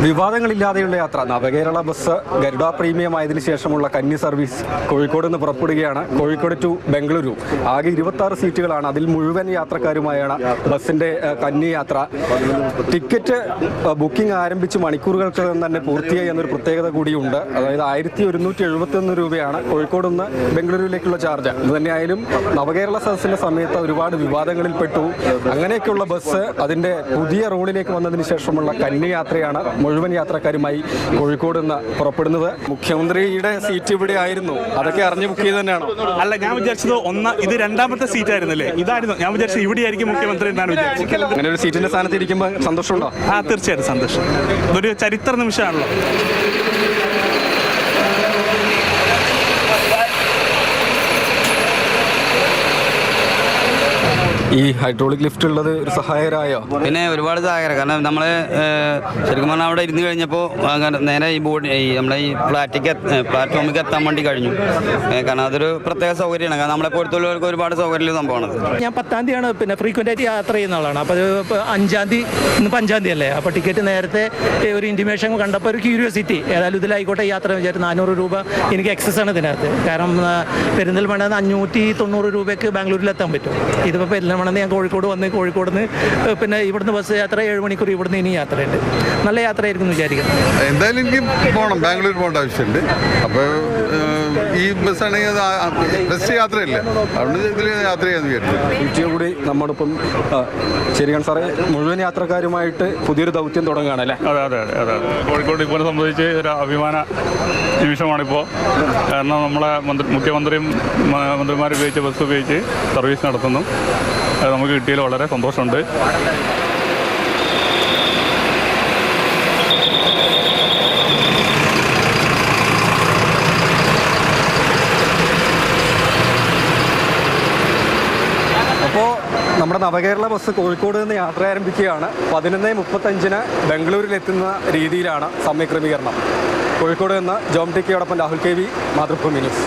വിവാദങ്ങളില്ലാതെയുള്ള യാത്ര. നവകേരള bus Garuda premium ആയതിനു ശേഷമുള്ള കന്നി സർവീസ് കോഴിക്കോട് നിന്ന് പുറപ്പെടുകയാണ്. കോഴിക്കോട് ടു ബംഗളൂരു. ആകെ 26 സീറ്റുകളാണ്. അതിൽ മുഴുവൻ യാത്രക്കാരുമായാണ് ബസ്സിന്റെ കന്നി യാത്ര. ടിക്കറ്റ് ബുക്കിംഗ് ആരംഭിച്ച് മണിക്കൂറുകൾക്ക് തന്നെ പൂർത്തിയായി എന്നൊരു പ്രത്യേകത കൂടിയുണ്ട്. അതായത് 1171 രൂപയാണ് കോഴിക്കോട് നിന്ന് ബംഗളൂരുവിലേക്കുള്ള ചാർജ്. ഇതുതന്നെയായാലും നവകേരള സദസ്സിന്റെ സമയത്ത് ഒരുപാട് വിവാദങ്ങളിൽ പെട്ടു. അങ്ങനെയൊക്കെയുള്ള ബസ് അതിന്റെ പുതിയ റോഡിലേക്ക് വന്നതിന് ശേഷമുള്ള കന്നി യാത്രയാണ്. മുഴുവൻ യാത്രക്കാരുമായി കോഴിക്കോട് നിന്ന് പുറപ്പെടുന്നത്. മുഖ്യമന്ത്രിയുടെ സീറ്റ് ഇവിടെ ആയിരുന്നു. അതൊക്കെ അറിഞ്ഞ് ബുക്ക് ചെയ്ത് തന്നെയാണോ? അല്ല, ഞാൻ വിചാരിച്ചത് ഇത് രണ്ടാമത്തെ സീറ്റ് ആയിരുന്നല്ലേ, ഇതായിരുന്നു. ഞാൻ വിചാരിച്ചത് ഇവിടെയായിരിക്കും മുഖ്യമന്ത്രി എന്നാണ് വിചാരിച്ചത്. അങ്ങനെ ഒരു സീറ്റിന്റെ സ്ഥാനത്ത് ഇരിക്കുമ്പോൾ സന്തോഷമുണ്ടോ? തീർച്ചയായിട്ടും സന്തോഷം. ഇതൊരു ചരിത്ര നിമിഷമാണല്ലോ. ഈ ഹൈഡ്രോളിക് ലിഫ്റ്റ് ഉള്ളത് ഒരു സഹായകരായോ? പിന്നെ ഒരുപാട് സഹായകരം. കാരണം നമ്മൾ ശരിക്കും പറഞ്ഞാൽ അവിടെ ഇരുന്ന് കഴിഞ്ഞപ്പോൾ നേരെ ഈ ബോർഡ് നമ്മളെ ഈ പ്ലാറ്റ്ഫോമിലേക്ക് എത്താൻ വേണ്ടി കഴിഞ്ഞു. കാരണം അതൊരു പ്രത്യേക സൗകര്യമാണ്. കാരണം നമ്മളെ പോലത്തുള്ളവർക്ക് ഒരുപാട് സൗകര്യമുള്ള സംഭവമാണ്. ഞാൻ 10-ാം തീയതിയാണ് പിന്നെ ഫ്രീക്വൻ്റ് ആയിട്ട് യാത്ര ചെയ്യുന്ന ആളാണ്. അപ്പോൾ അത് 5-ാം തീയതി, ഇന്ന് 5-ാം തീയതി അല്ലേ. അപ്പോൾ ടിക്കറ്റ് നേരത്തെ ഒരു ഇൻറ്റിമേഷൻ കണ്ടപ്പോൾ ഒരു ക്യൂരിയോസിറ്റി, ഏതായാലും ഇതിലായിക്കോട്ടെ യാത്ര വിചാരിച്ചു. 400 രൂപ എനിക്ക് എക്സസ് ആണ് ഇതിനകത്ത്. കാരണം പെരിന്തൽമണ്ണ 590 രൂപയ്ക്ക് ബാംഗ്ലൂരിലെത്താൻ പറ്റും. ഇതിപ്പോൾ പെരിന്തൽമണ്ണ ഞാൻ കോഴിക്കോട് വന്ന്, കോഴിക്കോട് നിന്ന് പിന്നെ ഇവിടുന്ന് ബസ് യാത്ര 7 മണിക്കൂർ, ഇവിടുന്ന് ഇനി യാത്രയുണ്ട്. നല്ല യാത്രയായിരിക്കും എന്ന് വിചാരിക്കുന്നു. എന്തായാലും എനിക്ക് പോകണം, ബാംഗ്ലൂർ പോകേണ്ട ആവശ്യമുണ്ട്. അപ്പോൾ ഈ ബസ്സാണെങ്കിൽ ബസ് യാത്രയല്ലേ, അതുകൊണ്ട് ഇതിൽ യാത്ര ചെയ്യാൻ വിചാരിച്ചു. കൂടി നമ്മോടൊപ്പം ശരിയാണ് സാറേ. മുഴുവൻ യാത്രക്കാരുമായിട്ട് പുതിയൊരു ദൗത്യം തുടങ്ങുകയാണല്ലേ? അതെ. കോഴിക്കോട് ഇപ്പോൾ സംബന്ധിച്ച് ഒരു അഭിമാന നിമിഷമാണിപ്പോൾ. കാരണം നമ്മളെ മുഖ്യമന്ത്രിയും മന്ത്രിമാരും ഉപയോഗിച്ച് ബസ് ഉപയോഗിച്ച് സർവീസ് നടത്തുന്നു. അത് നമുക്ക് കിട്ടിയതിൽ വളരെ സന്തോഷമുണ്ട്. അപ്പോൾ നമ്മുടെ നവകേരള ബസ് കോഴിക്കോട് നിന്ന് യാത്ര ആരംഭിക്കുകയാണ്. 11:35 ബംഗളൂരിലെത്തുന്ന രീതിയിലാണ് സമയക്രമീകരണം. കോഴിക്കോട് നിന്ന് ജോം ടി കെയോടൊപ്പം രാഹുൽ KV, മാതൃഭൂമി ന്യൂസ്.